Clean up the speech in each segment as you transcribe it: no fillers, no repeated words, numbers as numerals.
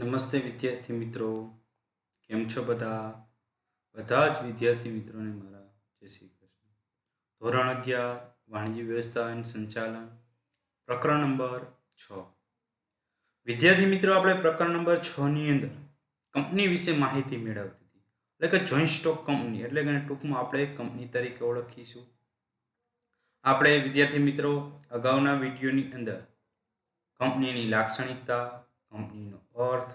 નમસ્તે વિદ્યાર્થી મિત્રો, કેમ છો બધા જ વિદ્યાર્થી મિત્રોને મારા જય શ્રી કૃષ્ણ. ધોરણ 11 વાણિજ્ય વ્યવસ્થા અને સંચાલન, પ્રકરણ નંબર 6. વિદ્યાર્થી મિત્રો, આપણે પ્રકરણ નંબર 6 ની અંદર કંપની વિશે માહિતી મેળવતી હતી, એટલે કે જોઈન્ટ સ્ટોક કંપની, એટલે કે ટૂંકમાં આપણે કંપની તરીકે ઓળખીશું. આપણે વિદ્યાર્થી મિત્રો અગાઉના વિડીયોની અંદર કંપનીની લાક્ષણિકતા, કંપનીનો અર્થ,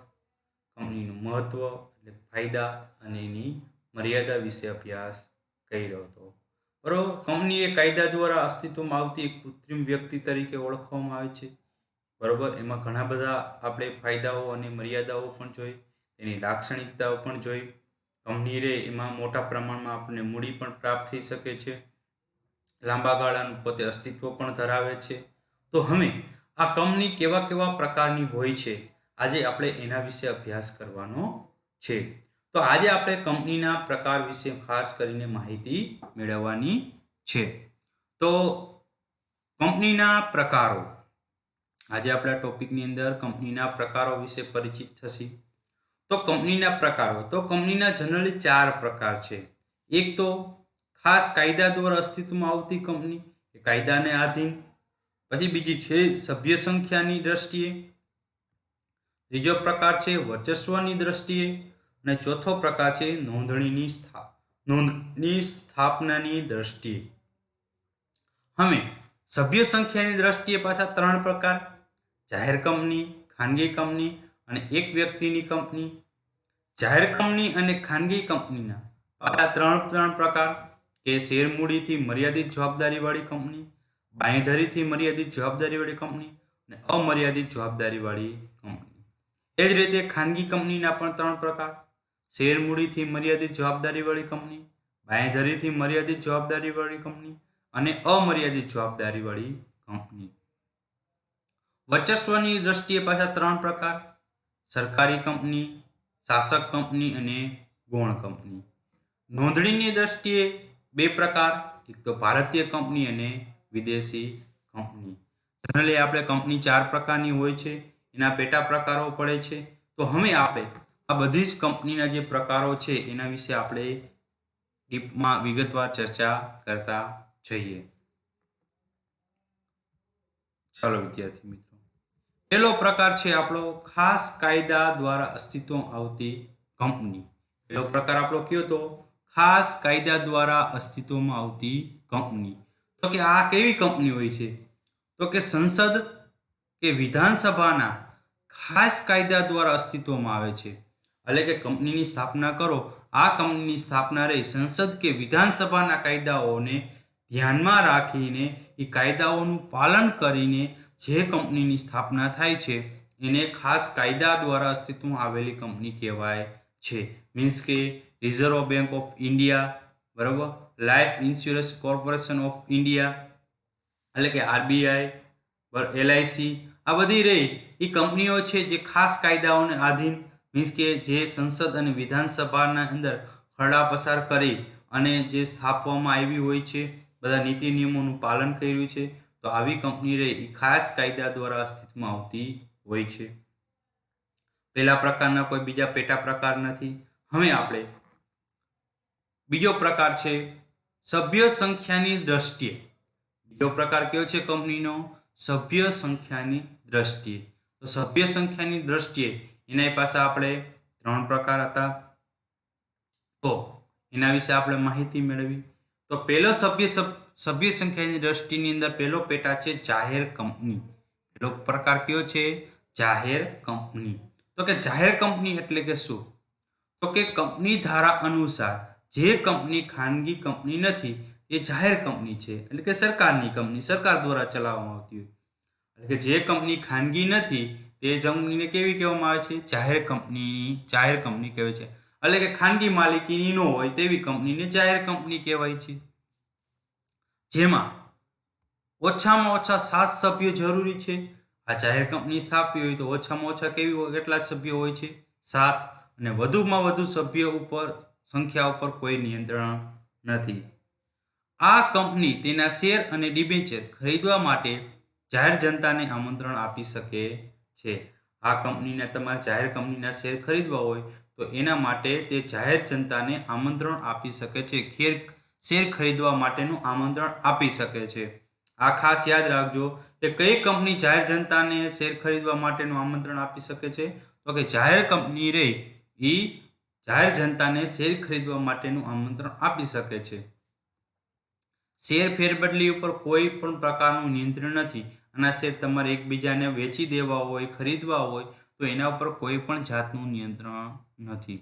કંપનીનું મહત્વ એટલે ફાયદા અને એની મર્યાદા વિશે અભ્યાસ કર્યો હતો. બરોબર. કંપની એ કાયદા દ્વારા અસ્તિત્વમાં આવતી એક કૃત્રિમ વ્યક્તિ તરીકે ઓળખવામાં આવે છે. બરોબર. એમાં ઘણા બધા આપણે ફાયદાઓ અને મર્યાદાઓ પણ જોઈ, એની લાક્ષણિકતાઓ પણ જોઈ. કંપની રે એમાં મોટા પ્રમાણમાં આપણને મૂડી પણ પ્રાપ્ત થઈ શકે છે, લાંબા ગાળાનું પોતે અસ્તિત્વ પણ ધરાવે છે. તો હવે આ કંપની કેવા કેવા પ્રકારની હોય છે, આજે આપણે એના વિશે અભ્યાસ કરવાનો છે. તો આજે આપણે કંપનીના પ્રકાર વિશે ખાસ કરીને માહિતી મેળવવાની છે. તો કંપનીના પ્રકારો, આજે આપણા ટોપિકની અંદર કંપનીના પ્રકારો વિશે પરિચિત થશે. તો કંપનીના પ્રકારો, તો કંપનીના જનરલી 4 પ્રકાર છે. એક તો ખાસ કાયદા દ્વારા અસ્તિત્વમાં આવતી કંપની, કાયદાને આધીન. પછી બીજી છે સભ્ય સંખ્યાની દ્રષ્ટિએ. ત્રીજો પ્રકાર છે વર્ચસ્વની દ્રષ્ટિએ. અને ચોથો પ્રકાર છે નોંધની સ્થાપનાની દ્રષ્ટિએ. હવે સભ્ય સંખ્યાની દ્રષ્ટિએ પાછા 3 પ્રકાર: જાહેર કંપની, ખાનગી કંપની અને એક વ્યક્તિની કંપની. જાહેર કંપની અને ખાનગી કંપનીના પાછા 3 પ્રકાર કે શેર મૂડીથી મર્યાદિત જવાબદારીવાળી કંપની, બાંયધરીથી મર્યાદિત જવાબદારીવાળી કંપની અને અમર્યાદિત જવાબદારીવાળી કંપની. એ જ રીતે ખાનગી કંપનીના પણ 3 પ્રકાર: શેર મૂડીથી મર્યાદિત જવાબદારીવાળી કંપની, બાંયધરીથી મર્યાદિત જવાબદારીવાળી કંપની અને અમર્યાદિત જવાબદારીવાળી કંપની. વર્ચસ્વની દ્રષ્ટિએ પાછા 3 પ્રકાર: સરકારી કંપની, શાસક કંપની અને ગૌણ કંપની. નોંધણીની દ્રષ્ટિએ 2 પ્રકાર: એક તો ભારતીય કંપની અને વિદેશી કંપની. જનરલી આપણે કંપની 4 પ્રકારની હોય છે, એના પેટા પ્રકારો પડે છે. તો હવે આપણે આ બધી જ કંપનીના જે પ્રકારો છે એના વિશે આપણે ડીપમાં વિગતવાર ચર્ચા કરતા જઈએ. ચાલો વિદ્યાર્થી મિત્રો, પહેલો પ્રકાર છે આપણો ખાસ કાયદા દ્વારા અસ્તિત્વમાં આવતી કંપની. પહેલો પ્રકાર આપણો કયો તો ખાસ કાયદા દ્વારા અસ્તિત્વમાં આવતી કંપની. તો કે આ કેવી કંપની હોય છે? તો કે સંસદ કે વિધાનસભાના ખાસ કાયદા દ્વારા અસ્તિત્વમાં આવે છે. એટલે કે કંપનીની સ્થાપના કરો, આ કંપનીની સ્થાપના રહી સંસદ કે વિધાનસભાના કાયદાઓને ધ્યાનમાં રાખીને, એ કાયદાઓનું પાલન કરીને જે કંપનીની સ્થાપના થાય છે એને ખાસ કાયદા દ્વારા અસ્તિત્વમાં આવેલી કંપની કહેવાય છે. મીન્સ કે રિઝર્વ બેંક ઓફ ઇન્ડિયા, બરાબર, life insurance corporation of India એટલે કે આરબીઆઈ, એલઆઈસી, આ બધી રહી એ કંપનીઓ છે જે ખાસ કાયદાઓને આધીન, મીન્સ કે જે સંસદ અને વિધાનસભાના અંદર ખરડા પસાર કરી અને જે સ્થાપવામાં આવી હોય છે, બધા નીતિ નિયમોનું પાલન કર્યું છે. તો આવી કંપની રહી એ ખાસ કાયદા દ્વારા અસ્તિત્વમાં આવતી હોય છે. પહેલા પ્રકારના કોઈ બીજા પેટા પ્રકાર નથી. હવે આપણે બીજો પ્રકાર છે સભ્ય સંખ્યાની દ્રષ્ટિએ. બીજો પ્રકાર કયો છે કંપનીનો? સભ્ય સંખ્યાની દ્રષ્ટિએ. તો સભ્ય સંખ્યાની દ્રષ્ટિએ એના પાસે આપણે 3 પ્રકાર હતા. તો એના વિશે આપણે માહિતી મેળવી. તો પહેલો સભ્ય સંખ્યાની દ્રષ્ટિની અંદર પહેલો પેટા છે જાહેર કંપની. પહેલો પ્રકાર કયો છે? જાહેર કંપની. તો કે જાહેર કંપની એટલે કે શું? તો કે કંપની ધારા અનુસાર જે કંપની ખાનગી કંપની નથી એ જાહેર કંપની છે, એટલે કે સરકારની કંપની, સરકાર દ્વારા ચલાવવામાં આવતી હોય. એટલે કે જે કંપની ખાનગી નથી તે કંપનીને કેવી કહેવામાં આવે છે? જાહેર કંપની કહેવાય છે. એટલે કે ખાનગી માલિકીની ન હોય તેવી કંપનીને જાહેર કંપની કહેવાય છે. જેમાં ઓછામાં ઓછા 7 સભ્યો જરૂરી છે. આ જાહેર કંપની સ્થાપવી હોય તો ઓછામાં ઓછા કેટલા સભ્યો હોય છે? 7. અને વધુમાં વધુ સભ્યો ઉપર સંખ્યા ઉપર કોઈ નિયંત્રણ નથી. આ કંપની તેના શેર અને ડિબેન્ચર ખરીદવા માટે જાહેર જનતાને આમંત્રણ આપી શકે છે. આ કંપનીના તમારે જાહેર કંપનીના શેર ખરીદવા હોય તો એના માટે તે જાહેર જનતાને આમંત્રણ આપી શકે છે, શેર ખરીદવા માટેનું આમંત્રણ આપી શકે છે. આ ખાસ યાદ રાખજો કે કઈ કંપની જાહેર જનતાને શેર ખરીદવા માટેનું આમંત્રણ આપી શકે છે, તો કે જાહેર કંપની રહી એ જાહેર જનતાને શેર ખરીદવા માટેનું આમંત્રણ આપી શકે છે. શેર ફેરબદલી ઉપર કોઈ પણ પ્રકારનું નિયંત્રણ નથી. અને શેર તમારે એકબીજાને વેચી દેવા હોય, ખરીદવા હોય તો એના ઉપર કોઈ પણ જાતનું નિયંત્રણ નથી.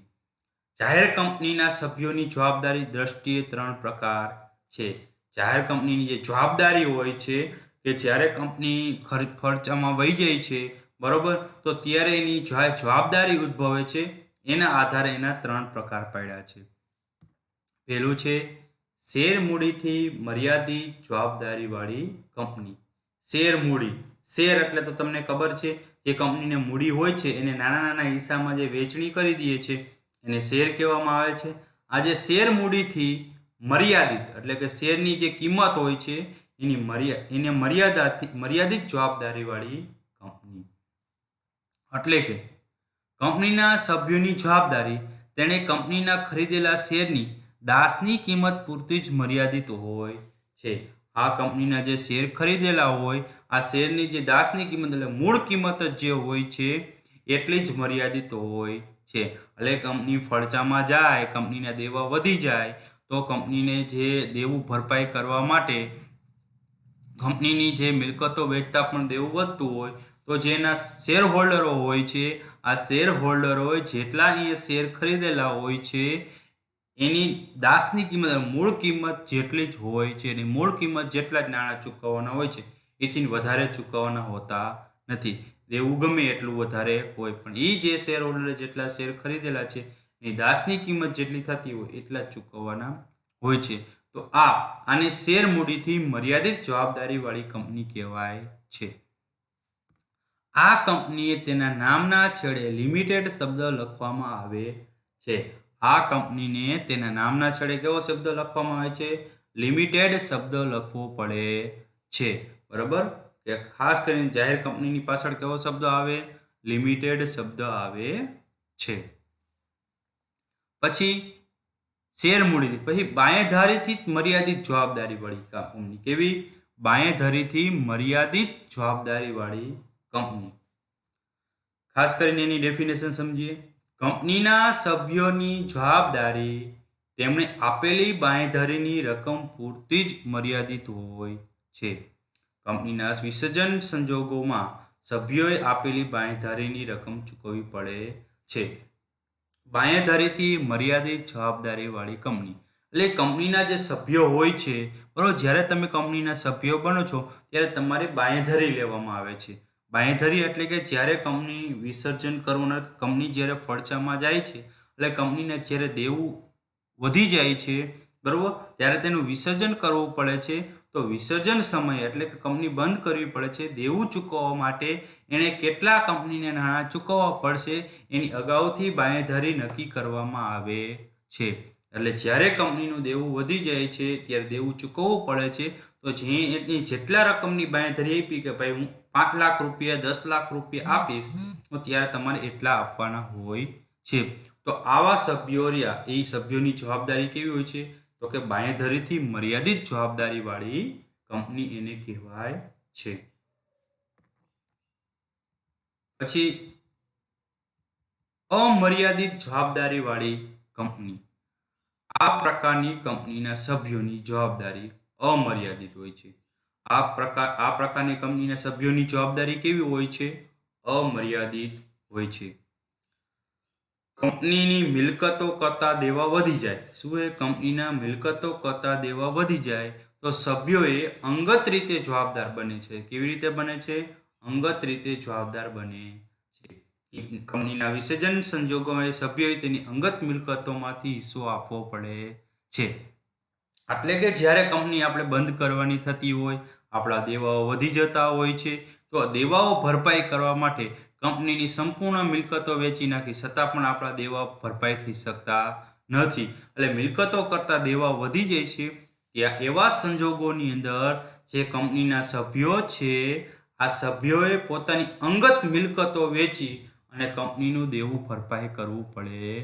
જાહેર કંપનીના સભ્યોની જવાબદારી દ્રષ્ટિએ 3 પ્રકાર છે. જાહેર કંપનીની જે જવાબદારી હોય છે કે જ્યારે કંપની ખર્ચામાં વહી જાય છે, બરોબર, તો ત્યારે એની જવાબદારી ઉદ્ભવે છે. એના આધારે એના 3 પ્રકાર પાડ્યા છે. પહેલું છે શેર મૂડીથી મર્યાદિત જવાબદારીવાળી કંપની. શેર મૂડી, શેર એટલે તો તમને ખબર છે જે કંપનીને મૂડી હોય છે એને નાના નાના હિસ્સામાં જે વેચણી કરી દે છે એને શેર કહેવામાં આવે છે. આ જે શેર મૂડીથી મર્યાદિત એટલે કે શેરની જે કિંમત હોય છે એને મર્યાદિત જવાબદારીવાળી કંપની. એટલે કે કંપનીના સભ્યોની જવાબદારી તેણે કંપનીના ખરીદેલા શેરની દાસની કિંમત પૂરતી જ મર્યાદિત હોય છે. આ કંપનીના જે શેર ખરીદેલા હોય આ શેરની જે દાસની કિંમત એટલે મૂળ કિંમત જે હોય છે એટલી જ મર્યાદિત હોય છે. એટલે કંપની ફડચામાં જાય, કંપનીના દેવા વધી જાય તો કંપનીને જે દેવું ભરપાઈ કરવા માટે કંપનીની જે મિલકતો વેચતા પણ દેવું વધતું હોય તો જેના શેર હોલ્ડરો હોય છે આ શેર હોલ્ડરોએ જેટલા એ શેર ખરીદેલા હોય છે એની દાસની કિંમત મૂળ કિંમત જેટલી જ હોય છે અને મૂળ કિંમત જેટલા જ નાણાં ચૂકવવાના હોય છે એથી વધારે ચૂકવવાના હોતા નથી. દેવું ગમે એટલું વધારે હોય પણ એ જે શેર હોલ્ડરે જેટલા શેર ખરીદેલા છે એની દાસની કિંમત જેટલી થતી હોય એટલા જ ચૂકવવાના હોય છે. તો આને શેર મૂડીથી મર્યાદિત જવાબદારીવાળી કંપની કહેવાય છે. આ કંપનીએ તેના નામના છેડે લિમિટેડ શબ્દ લખવામાં આવે છે. આ કંપનીને તેના નામના છેડે કેવો શબ્દ લખવામાં આવે છે? લિમિટેડ શબ્દ લખવો પડે છે. બરાબર, કે ખાસ કરીને જાહેર કંપનીની પાછળ કેવો શબ્દ આવે? લિમિટેડ શબ્દ આવે છે. પછી શેર મૂડી, પછી બાંયધરીથી મર્યાદિત જવાબદારીવાળી કંપની. કેવી? બાંયધરીથી મર્યાદિત જવાબદારીવાળી કંપની. ખાસ કરીને એની ડેફિનેશન સમજીએ. કંપનીના સભ્યોની જવાબદારી તેમણે આપેલી બાંયધરીની રકમ પૂરતી જ મર્યાદિત હોય છે. કંપનીના વિસર્જન સંજોગોમાં સભ્યોએ આપેલી બાંયધરીની રકમ ચૂકવવી પડે છે. બાંયધરીથી મર્યાદિત જવાબદારીવાળી કંપની એટલે કંપનીના જે સભ્યો હોય છે, બરોબર, જ્યારે તમે કંપનીના સભ્યો બનો છો ત્યારે તમારી બાંયધરી લેવામાં આવે છે. બાંયધરી એટલે કે જ્યારે કંપની વિસર્જન કરવાના, કંપની જ્યારે ફડચામાં જાય છે એટલે કંપનીને જ્યારે દેવું વધી જાય છે, બરોબર, ત્યારે તેનું વિસર્જન કરવું પડે છે. તો વિસર્જન સમય એટલે કે કંપની બંધ કરવી પડે છે. દેવું ચૂકવવા માટે એણે કેટલા કંપનીને નાણાં ચૂકવવા પડશે એની અગાઉથી બાંયધરી નક્કી કરવામાં આવે છે. એટલે જ્યારે કંપનીનું દેવું વધી જાય છે ત્યારે દેવું ચૂકવવું પડે છે. તો એની જેટલા રકમની બાંયધરી આપી કે ભાઈ હું 5 લાખ રૂપિયા, 10 લાખ રૂપિયા આપીશ તો ત્યારે તમારે એટલા આપવાના હોય છે. તો આવા સભ્યો રહ્યા એ સભ્યોની જવાબદારી કેવી હોય છે? તો કે બાંયધરીથી મર્યાદિત જવાબદારીવાળી કંપની એને કહેવાય છે. પછી અમર્યાદિત જવાબદારીવાળી કંપની. આ પ્રકારની કંપનીના સભ્યોની જવાબદારી અમર્યાદિત હોય છે. આ પ્રકારની કંપનીના સભ્યોની જવાબદારી કેવી હોય છે? અમર્યાદિત હોય છે. કંપનીની મિલકતો કરતા દેવા વધી જાય. શું એ? કંપનીના મિલકતો કરતા દેવા વધી જાય તો સભ્યોએ અંગત રીતે જવાબદાર બને છે. કેવી રીતે બને છે? અંગત રીતે જવાબદાર બને છે. કંપનીના વિસર્જન સંજોગોમાં સભ્યોએ તેની અંગત મિલકતોમાંથી હિસ્સો આપવો પડે છે. એટલે કે જ્યારે કંપની આપણે બંધ કરવાની થતી હોય, આપણા દેવાઓ વધી જતા હોય છે, તો દેવાઓ ભરપાઈ કરવા માટે કંપનીની સંપૂર્ણ મિલકતો વેચી નાખી છતાં પણ આપણા દેવા ભરપાઈ થઈ શકતા નથી. એટલે મિલકતો કરતા દેવા વધી જાય છે. ત્યાં એવા સંજોગોની અંદર જે કંપનીના સભ્યો છે આ સભ્યોએ પોતાની અંગત મિલકતો વેચી અને કંપનીનું દેવું ભરપાઈ કરવું પડે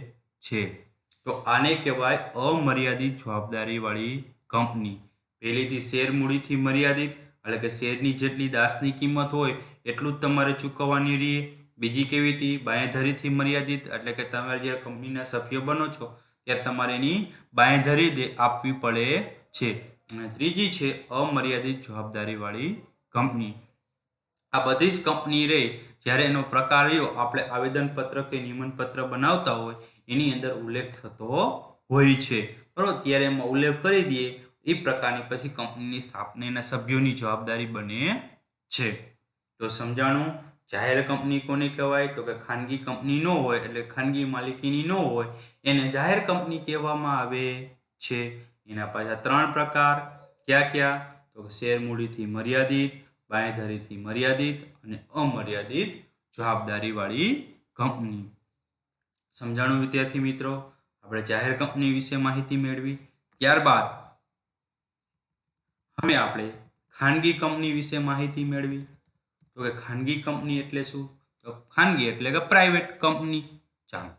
છે. તો આને કહેવાય અમર્યાદિત જવાબદારીવાળી કંપની. પહેલીથી શેર મૂડીથી મર્યાદિત, એટલે કે શેરની જેટલી દાસની કિંમત હોય એટલું જ તમારે ચૂકવવાની રહે. બીજી કેવી હતી? બાંયધરીથી મર્યાદિત, એટલે કે તમે જ્યારે કંપનીના સભ્ય બનો છો ત્યારે તમારે એની બાંયધરી આપવી પડે છે. અને ત્રીજી છે અમર્યાદિત જવાબદારીવાળી કંપની. આ બધી જ કંપની રહે જ્યારે એનો પ્રકાર રહ્યો આપણે આવેદનપત્ર કે નિમંત્રણ બનાવતા હોય એની અંદર ઉલ્લેખ થતો હોય છે, બરોબર? ત્યારે એમાં ઉલ્લેખ કરી દઈએ એ પ્રકારની પછી કંપનીની સ્થાપનાના સભ્યોની જવાબદારી બને છે. તો સમજાણું. જાહેર કંપની કોને કહેવાય? તો કે ખાનગી કંપની ન હોય, એટલે ખાનગી માલિકીની ન હોય એને જાહેર કંપની કહેવામાં આવે છે. એના પાછા 3 પ્રકાર ક્યાં ક્યાં? તો કે શેર મૂડીથી મર્યાદિત, બાંયધરીથી મર્યાદિત અને અમર્યાદિત જવાબદારીવાળી કંપની. સમજાણું વિદ્યાર્થી મિત્રો? આપણે જાહેર કંપની વિશે માહિતી મેળવી. ત્યારબાદ હવે આપણે ખાનગી કંપની વિશે માહિતી મેળવી. તો કે ખાનગી કંપની એટલે શું? તો ખાનગી એટલે કે પ્રાઇવેટ કંપની. ચાલો,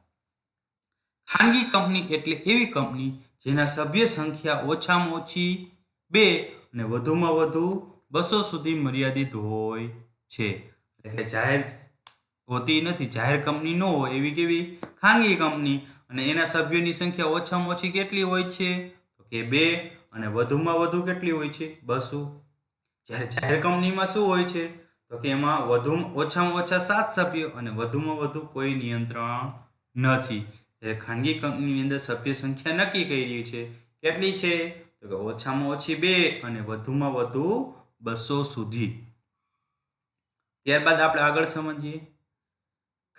ખાનગી કંપની એટલે એવી કંપની જેના સભ્ય સંખ્યા ઓછામાં ઓછી 2 અને વધુમાં વધુ 200 સુધી મર્યાદિત હોય છે. એટલે જાહેર હોતી નથી, જાહેર કંપની ન હોય એવી કેવી? ખાનગી કંપની. અને એના સભ્યોની સંખ્યા ઓછામાં ઓછી કેટલી હોય છે? તો કે 2 અને વધુમાં વધુ કેટલી હોય છે? 200. જ્યારે જાહેર કંપનીમાં શું હોય છે? તો કે એમાં ઓછામાં ઓછા 7 સભ્યો અને વધુમાં વધુ કોઈ નિયંત્રણ નથી. ખાનગી કંપનીની અંદર સભ્ય સંખ્યા નક્કી કરી છે. કેટલી છે? તો કે ઓછામાં ઓછી 2 અને વધુમાં વધુ 200 સુધી. ત્યારબાદ આપણે આગળ સમજીએ.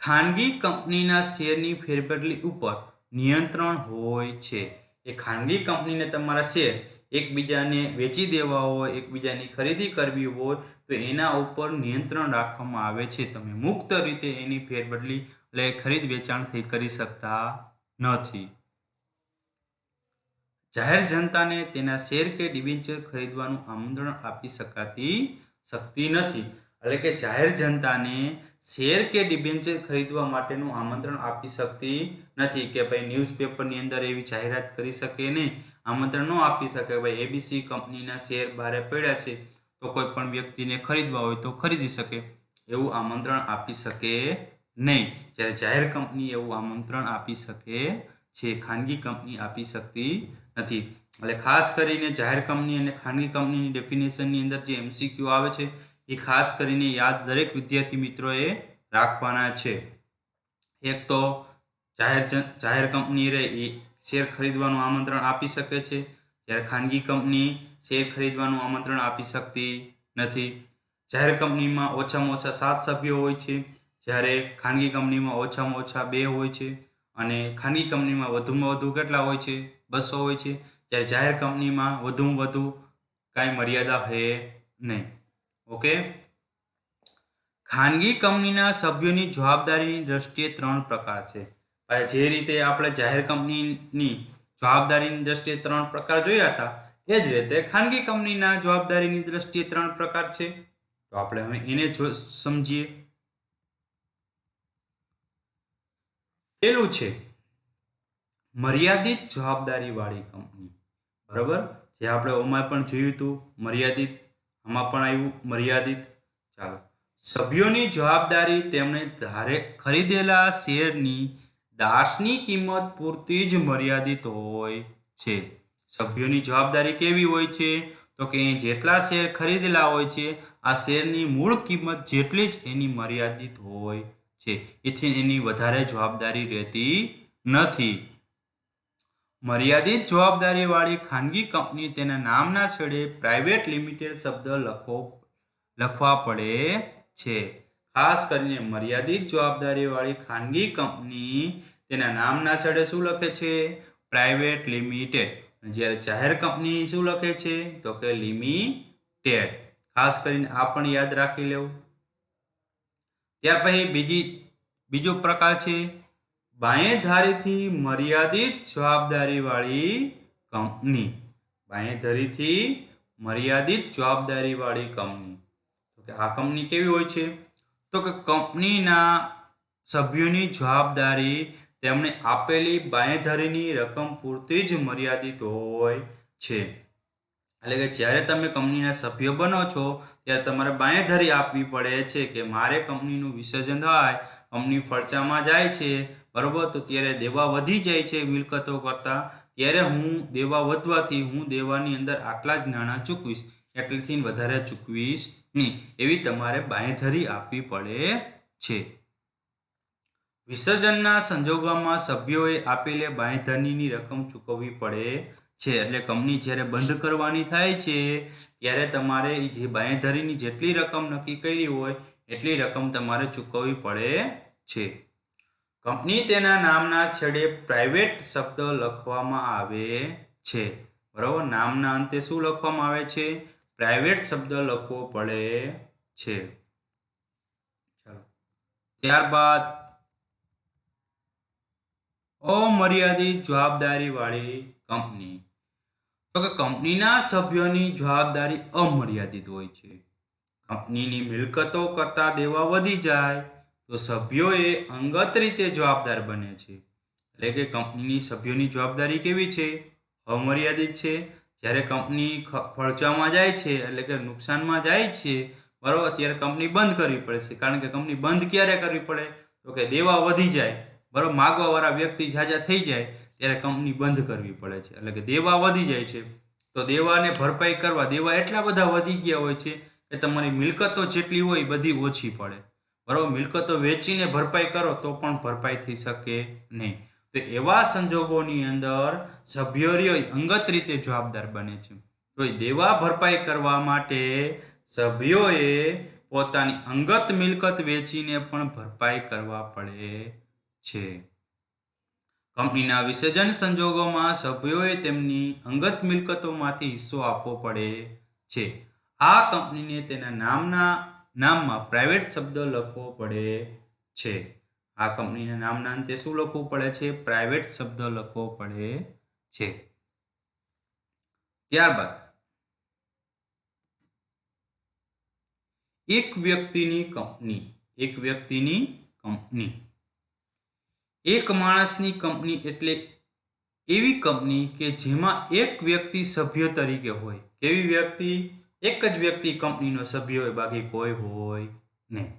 ખાનગી કંપનીના શેરની ફેરબદલી ઉપર નિયંત્રણ હોય છે. એ ખાનગી કંપનીને તમારા શેર એકબીજાને વેચી દેવા હોય, એકબીજાની ખરીદી કરવી હોય તો એના ઉપર નિયંત્રણ રાખવામાં આવે છે. તમે મુક્ત રીતે એની ફેરબદલી એટલે ખરીદ વેચાણ કરી શકતા નથી. જાહેર જનતાને તેના શેર કે ડિબેન્ચર ખરીદવાનું આમંત્રણ આપી શકતી નથી. એટલે કે જાહેર જનતાને શેર કે ડિબેન્ચર ખરીદવા માટેનું આમંત્રણ આપી શકતી નથી. કે ભાઈ ન્યૂઝપેપરની અંદર એવી જાહેરાત કરી શકે નહીં, આમંત્રણ ન આપી શકે ભાઈ એબીસી કંપનીના શેર બહાર પડ્યા છે તો કોઈ પણ વ્યક્તિને ખરીદવા હોય તો ખરીદી શકે, એવું આમંત્રણ આપી શકે નહીં. જ્યારે જાહેર કંપની એવું આમંત્રણ આપી શકે છે, ખાનગી કંપની આપી શકતી નથી. એટલે ખાસ કરીને જાહેર કંપની અને ખાનગી કંપનીની ડેફિનેશનની અંદર જે MCQ આવે છે એ ખાસ કરીને યાદ દરેક વિદ્યાર્થી મિત્રોએ રાખવાના છે. એક તો જાહેર કંપની રહે એ શેર ખરીદવાનું આમંત્રણ આપી શકે છે, જ્યારે ખાનગી કંપની શેર ખરીદવાનું આમંત્રણ આપી શકતી નથી. જાહેર કંપનીમાં ઓછામાં ઓછા 7 સભ્યો હોય છે, જ્યારે ખાનગી કંપનીમાં ઓછામાં ઓછા 2 હોય છે અને ખાનગી કંપનીમાં વધુમાં વધુ કેટલા હોય છે? 200 હોય છે. જ્યારે જાહેર કંપનીમાં વધુમાં વધુ કાંઈ મર્યાદા છે નહીં. ઓકે. ખાનગી કંપનીના સભ્યોની જવાબદારીની દ્રષ્ટિએ 3 પ્રકાર છે. જે રીતે આપણે જાહેર કંપનીની જવાબદારીની દ્રષ્ટિએ 3 પ્રકાર જોયા હતા એ જ રીતે ખાનગી કંપનીના જવાબદારીની દ્રષ્ટિએ 3 પ્રકાર છે. તો આપણે હવે એને સમજીએ. પેલું છે મર્યાદિત જવાબદારીવાળી કંપની. બરાબર? જે આપણે ઓમાં પણ જોયું હતું મર્યાદિત, આમાં પણ આવ્યું મર્યાદિત. ચાલો, સભ્યોની જવાબદારી તેમણે ખરીદેલા શેરની દાસની કિંમત પૂરતી જ મર્યાદિત હોય છે. સભ્યોની જવાબદારી કેવી હોય છે? તો કે જેટલા શેર ખરીદેલા હોય છે આ શેરની મૂળ કિંમત જેટલી જ એની મર્યાદિત હોય છે. એથી એની વધારે જવાબદારી રહેતી નથી. મર્યાદિત જવાબદારીવાળી ખાનગી કંપની તેના નામના છેડે પ્રાઇવેટ લિમિટેડ શબ્દ લખવા પડે છે. ખાસ કરીને મર્યાદિત જવાબદારીવાળી ખાનગી કંપની તેના નામના છેડે શું લખે છે? Private limited. જ્યારે જાહેર કંપની શું લખે છે? તો કે લિમિટેડ. ખાસ કરીને આ પણ યાદ રાખી લેવું. ત્યાર પછી બીજો પ્રકાર છે બાંયધરીથી મર્યાદિત જવાબદારીવાળી કંપની. બાંયધરીથી મર્યાદિત જવાબદારીવાળી કંપની. કે આ કંપની કેવી હોય છે? તો કે કંપનીના સભ્યોની જવાબદારી તેમણે આપેલી બાંયધરીની રકમ પૂરતી જ મર્યાદિત હોય છે. એટલે કે જ્યારે તમે કંપનીના સભ્ય બનો છો ત્યારે તમારે બાંયધરી આપવી પડે છે કે મારે કંપનીનું વિસર્જન થાય, કંપની ફડચામાં જાય છે, બરોબર, તો ત્યારે દેવા વધી જાય છે મિલકતો કરતાં, ત્યારે હું દેવા વધવાથી હું દેવાની અંદર આટલા જ નાણાં ચૂકવીશ, એટલીથી વધારે ચૂકવીશ નહીં, એવી તમારે બાંયધરી આપવી પડે છે. વિસર્જનના સંજોગોમાં સભ્યોએ આપેલી બાંયધરીની રકમ ચૂકવવી પડે છે. એટલે કંપની જ્યારે બંધ કરવાની થાય છે ત્યારે તમારે જે બાંયધરીની જેટલી રકમ નક્કી કરી હોય એટલી રકમ તમારે ચૂકવવી પડે છે. કંપની તેના નામના છેડે પ્રાઇવેટ શબ્દ લખવામાં આવે છે. બરાબર, નામના અંતે શું લખવામાં આવે છે? પ્રાઇવેટ શબ્દ લખવો પડે છે. ચાલો, ત્યારબાદ અમર્યાદિત જવાબદારી વાળી કંપની. તો કે કંપનીના સભ્યોની જવાબદારી અમર્યાદિત હોય છે. કંપનીની મિલકતો કરતાં દેવા વધી જાય તો સભ્યોએ અંગત રીતે જવાબદાર બને છે. એટલે કે કંપનીની સભ્યોની જવાબદારી કેવી છે? અમર્યાદિત છે. જ્યારે કંપની ફડચામાં જાય છે એટલે કે નુકસાનમાં જાય છે, બરાબર, ત્યારે કંપની બંધ કરવી પડે છે. કારણ કે કંપની બંધ ક્યારે કરવી પડે? તો કે દેવા વધી જાય, બરાબર, માગવાવાળા વ્યક્તિ ઝાઝા થઈ જાય ત્યારે કંપની બંધ કરવી પડે છે. એટલે કે દેવા વધી જાય છે તો દેવાને ભરપાઈ કરવા, દેવા એટલા બધા વધી ગયા હોય છે કે તમારી મિલકતો જેટલી હોય બધી ઓછી પડે, બરાબર. મિલકતો વેચીને ભરપાઈ કરો તો પણ ભરપાઈ થઈ શકે નહીં. તો એવા સંજોગોની અંદર સભ્યો અંગત રીતે જવાબદાર બને છે. તો દેવા ભરપાઈ કરવા માટે સભ્યોએ પોતાની અંગત મિલકત વેચીને પણ ભરપાઈ કરવા પડે છે. કંપનીના વિસર્જન સંજોગોમાં સભ્યોએ તેમની અંગત મિલકતોમાંથી હિસ્સો આપવો પડે છે. આ કંપનીને તેના નામમાં પ્રાઇવેટ શબ્દ લખવો પડે છે. આ કંપનીના નામના અંતે શું લખવું પડે છે? પ્રાઇવેટ શબ્દ લખવો પડે છે. ત્યારબાદ એક વ્યક્તિની કંપની. એક માણસની કંપની એટલે એવી કંપની કે જેમાં એક વ્યક્તિ સભ્ય તરીકે હોય. કેવી વ્યક્તિ? એક જ વ્યક્તિ કંપનીનો સભ્ય હોય, બાકી કોઈ હોય નહીં.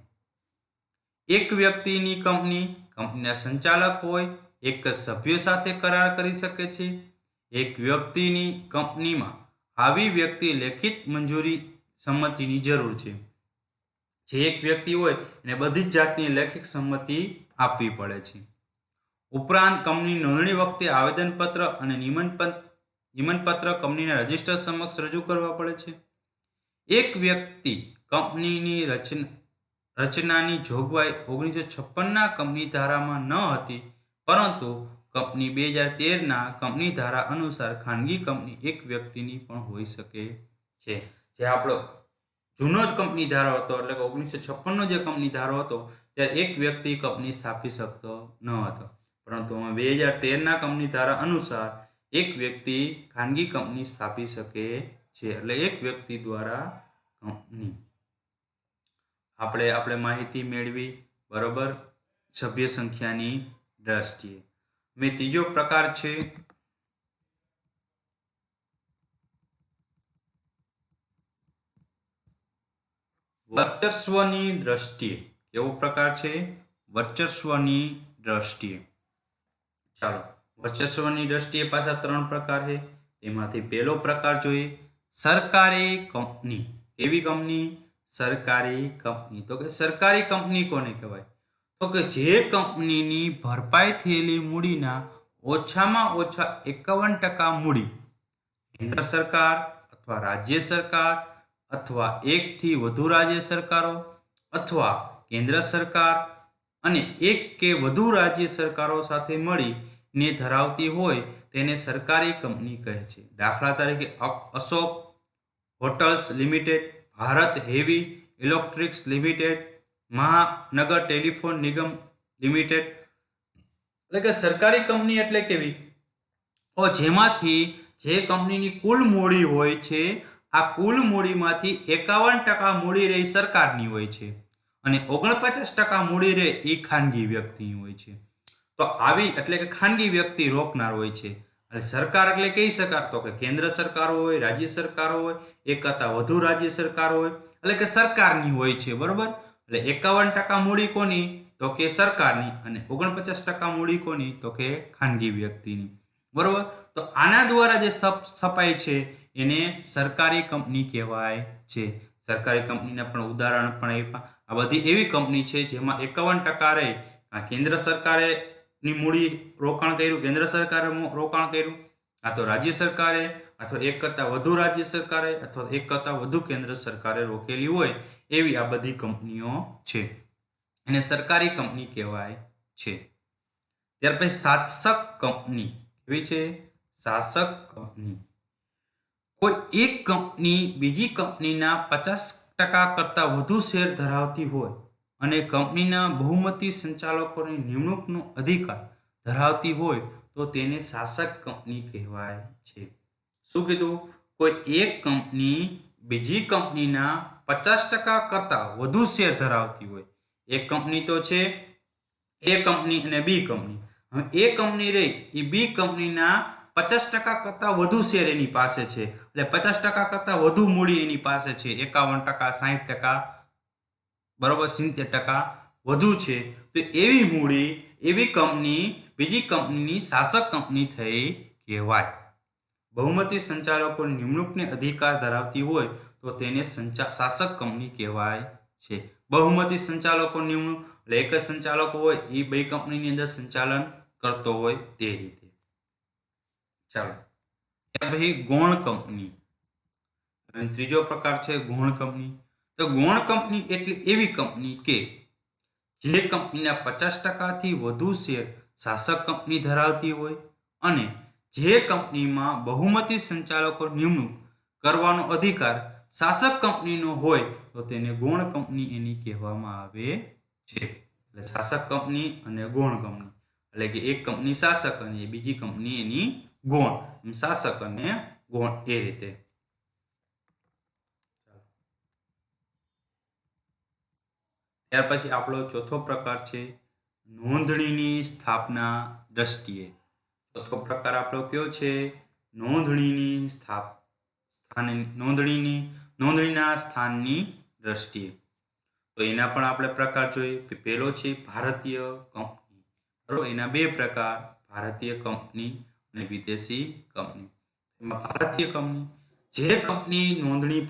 એક વ્યક્તિની કંપનીના સંચાલક હોય, એક જ સભ્ય સાથે કરાર કરી શકે છે. એક વ્યક્તિની કંપનીમાં આવી વ્યક્તિ લેખિત મંજૂરી સંમતિની જરૂર છે. જે એક વ્યક્તિ હોય એને બધી જ જાતની લેખિત સંમતિ આપવી પડે છે. ઉપરાંત કંપની નોંધણી વખતે આવેદનપત્ર અને નિમંત્રણપત્ર કંપનીના રજિસ્ટર સમક્ષ રજૂ કરવા પડે છે. એક વ્યક્તિ કંપનીની રચનાની જોગવાઈ 1956ના કંપની ધારામાં ન હતી, પરંતુ કંપની 2013ના કંપની ધારા અનુસાર ખાનગી કંપની એક વ્યક્તિની પણ હોઈ શકે છે. જે આપણો જૂનો જ કંપની ધારો હતો, એટલે કે 1956નો જે કંપની ધારો હતો ત્યારે એક વ્યક્તિ કંપની સ્થાપી શકતો ન હતો, પરંતુ 2013ના કંપની ધારા અનુસાર એક વ્યક્તિ ખાનગી કંપની સ્થાપી શકે છે. એટલે એક વ્યક્તિ દ્વારા કંપની. આપણે માહિતી મેળવી, બરોબર, સભ્ય સંખ્યાની દ્રષ્ટિએ. ત્રીજો પ્રકાર છે વર્ચસ્વની દ્રષ્ટિએ. કેવો પ્રકાર છે? વર્ચસ્વની દ્રષ્ટિએ. ચાલો, વર્ચસ્વની દ્રષ્ટિએ પાછા 3 પ્રકાર છે. તેમાંથી પહેલો પ્રકાર જોઈએ, સરકારી કંપની. કેવી કંપની? સરકારી કંપની. તો કે સરકારી કંપની કોને કહેવાય? તો કે જે કંપનીની ભરપાઈ થયેલી મૂડીના ઓછામાં ઓછા 51% મૂડી કેન્દ્ર સરકાર અથવા રાજ્ય સરકાર અથવા એકથી વધુ રાજ્ય સરકારો અથવા કેન્દ્ર સરકાર અને એક કે વધુ રાજ્ય સરકારો સાથે મળીને ધરાવતી હોય તેને સરકારી કંપની કહે છે. દાખલા તરીકે Ashok hotels limited, Bharat heavy electrics limited, મહાનગર ટેલિફોન નિગમ લિમિટેડ. એટલે કે સરકારી કંપની એટલે કેવી? જેમાંથી જે કંપનીની કુલ મૂડી હોય છે આ કુલ મૂડીમાંથી 51% મૂડી રહી સરકારની હોય છે અને 49% મૂડી રહે એ ખાનગી વ્યક્તિની હોય છે. તો આવી એટલે કે ખાનગી વ્યક્તિ રોકનાર હોય છે. અને સરકાર એટલે કઈ સરકાર? તો કે કેન્દ્ર સરકાર હોય, રાજ્ય સરકાર હોય, એક કરતા વધુ રાજ્ય સરકાર હોય, એટલે કે સરકારની હોય છે. બરોબર? એટલે 51% મૂડી કોની? તો કે સરકારની અને 49% મૂડી કોની? તો કે ખાનગી વ્યક્તિની. બરોબર? તો આના દ્વારા જે છપાય છે એને સરકારી કંપની કહેવાય છે. સરકારી કંપનીના પણ ઉદાહરણ પણ આપ્યા. આ બધી એવી કંપની છે જેમાં 51% રહે કેન્દ્ર સરકારે ની મૂડી રોકાણ કર્યું, કેન્દ્ર સરકારે રોકાણ કર્યું, આ તો રાજ્ય સરકારે અથવા એક કરતા વધુ રાજ્ય સરકારે અથવા એક કરતા વધુ કેન્દ્ર સરકારે રોકેલી હોય એવી આ બધી કંપનીઓ છે. એને સરકારી કંપની કહેવાય છે. ત્યાર પછી શાસક કંપની. એવી છે શાસક કંપની. કોઈ એક કંપની બીજી કંપનીના 50% કરતા વધુ શેર ધરાવતી હોય અને કંપનીના બહુમતી સંચાલકોની નિમણૂકનો અધિકાર ધરાવતી હોય તો તેને શાસક કંપની કહેવાય છે. શું કીધું? કોઈ એક કંપની બીજી કંપનીના 50% કરતા વધુ શેર ધરાવતી હોય. એક કંપની તો છે એ કંપની અને બી કંપની. હવે એ કંપની રહી એ બી કંપનીના 50% કરતા વધુ શેર એની પાસે છે, એટલે 50% કરતા વધુ મૂડી એની પાસે છે. 51%, 60%, બરોબર, 70% વધુ છે. તો એવી મૂડી, એવી કંપની બીજી કંપનીની શાસક કંપની થઈ કહેવાય. બહુમતી સંચાલકોની નિમણૂકને અધિકાર ધરાવતી હોય તો તેને શાસક કંપની કહેવાય છે. બહુમતી સંચાલકો નિમણૂક એટલે એક જ સંચાલકો હોય એ બે કંપનીની અંદર સંચાલન કરતો હોય તે રીતે. ચાલો, ત્યાર પછી ગૌણ કંપની. અને ત્રીજો પ્રકાર છે ગૌણ કંપની. તો ગૌણ કંપની એટલે એવી કંપની કે જે કંપનીના 50% થી વધુ શેર શાસક કંપની ધરાવતી હોય અને જે કંપનીમાં બહુમતી સંચાલકો નિમણૂક કરવાનો અધિકાર શાસક કંપનીનો હોય તો તેને ગૌણ કંપની એની કહેવામાં આવે છે. એટલે શાસક કંપની અને ગૌણ કંપની એટલે કે એક કંપની શાસક અને બીજી કંપની એની ગૌણ. શાસક અને ગૌણ એ રીતે. ત્યાર પછી આપણો ચોથો પ્રકાર છે નોંધણીની સ્થાપના દ્રષ્ટિએ. ચોથો પ્રકાર આપણો કયો છે? નોંધણીના સ્થાનની દ્રષ્ટિએ. તો એના પણ આપણે પ્રકાર જોઈએ. પહેલો છે ભારતીય કંપની. બરોબર? એના બે પ્રકાર, ભારતીય કંપની અને વિદેશી કંપની. એમાં ભારતીય કંપની, જે કંપની નોંધણી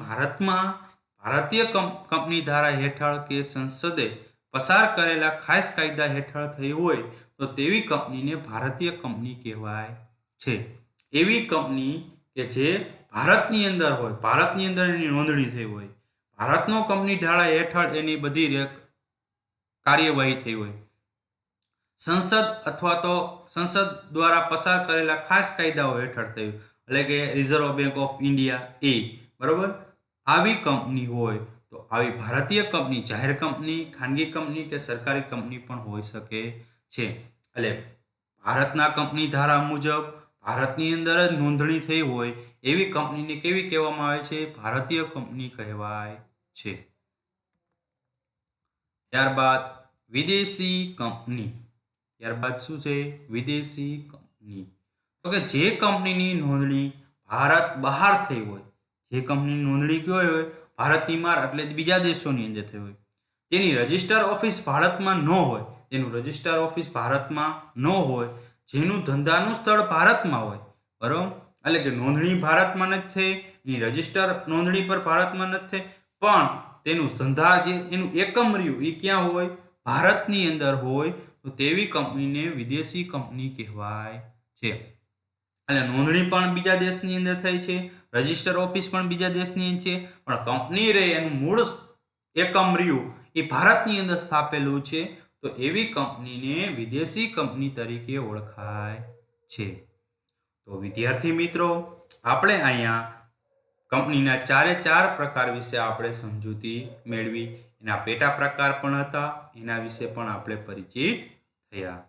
ભારતીય કંપની ધારા હેઠળ કે સંસદે પસાર કરેલા ખાસ કાયદા હેઠળ થઈ હોય તો તેવી કંપનીને ભારતીય કંપની કહેવાય છે. એવી કંપની કે જે ભારતની અંદર હોય, ભારતની અંદર એની નોંધણી થઈ હોય, ભારતનો કંપની ધારા હેઠળ એની બધી કાર્યવાહી થઈ હોય, સંસદ અથવા તો સંસદ દ્વારા પસાર કરેલા ખાસ કાયદાઓ હેઠળ થયું, એટલે કે રિઝર્વ બેંક ઓફ ઇન્ડિયા એ, બરોબર, આવી કંપની હોય તો આવી ભારતીય કંપની જાહેર કંપની, ખાનગી કંપની કે સરકારી કંપની પણ હોઈ શકે છે. એટલે ભારતના કંપની ધારા મુજબ ભારતની અંદર જ નોંધણી થઈ હોય એવી કંપનીને કેવી કહેવામાં આવે છે? ભારતીય કંપની કહેવાય છે. ત્યારબાદ વિદેશી કંપની. ત્યારબાદ શું છે? વિદેશી કંપની. તો કે જે કંપનીની નોંધણી ભારત બહાર થઈ હોય, જે કંપનીની નોંધણી કઈ હોય? ભારતની બહાર એટલે બીજા દેશોની અંદર થઈ હોય, તેની રજિસ્ટર ઓફિસ ભારતમાં ન હોય, તેનું રજિસ્ટર ઓફિસ ભારતમાં ન હોય, જેનું ધંધાનું સ્થળ ભારતમાં હોય, બરોબર, એટલે કે નોંધણી ભારતમાં નથી થઈ, એની રજિસ્ટર નોંધણી પર ભારતમાં નથી થઈ, પણ તેનું ધંધા જે એનું એકમ રહ્યું એ ક્યાં હોય? ભારતની અંદર હોય તો તેવી કંપનીને વિદેશી કંપની કહેવાય છે. એટલે નોંધણી પણ બીજા દેશની અંદર થઈ છે, રજિસ્ટર ઓફિસ પણ બીજા દેશની અંદર છે, પણ કંપની રે એનું મૂળ એકમ રહ્યું એ ભારતની અંદર સ્થાપેલું છે, તો એવી કંપનીને વિદેશી કંપની તરીકે ઓળખાય છે. તો વિદ્યાર્થી મિત્રો, આપણે અહીંયા કંપનીના 4 પ્રકાર વિશે આપણે સમજૂતી મેળવી. એના પેટા પ્રકાર પણ હતા, એના વિશે પણ આપણે પરિચિત થયા.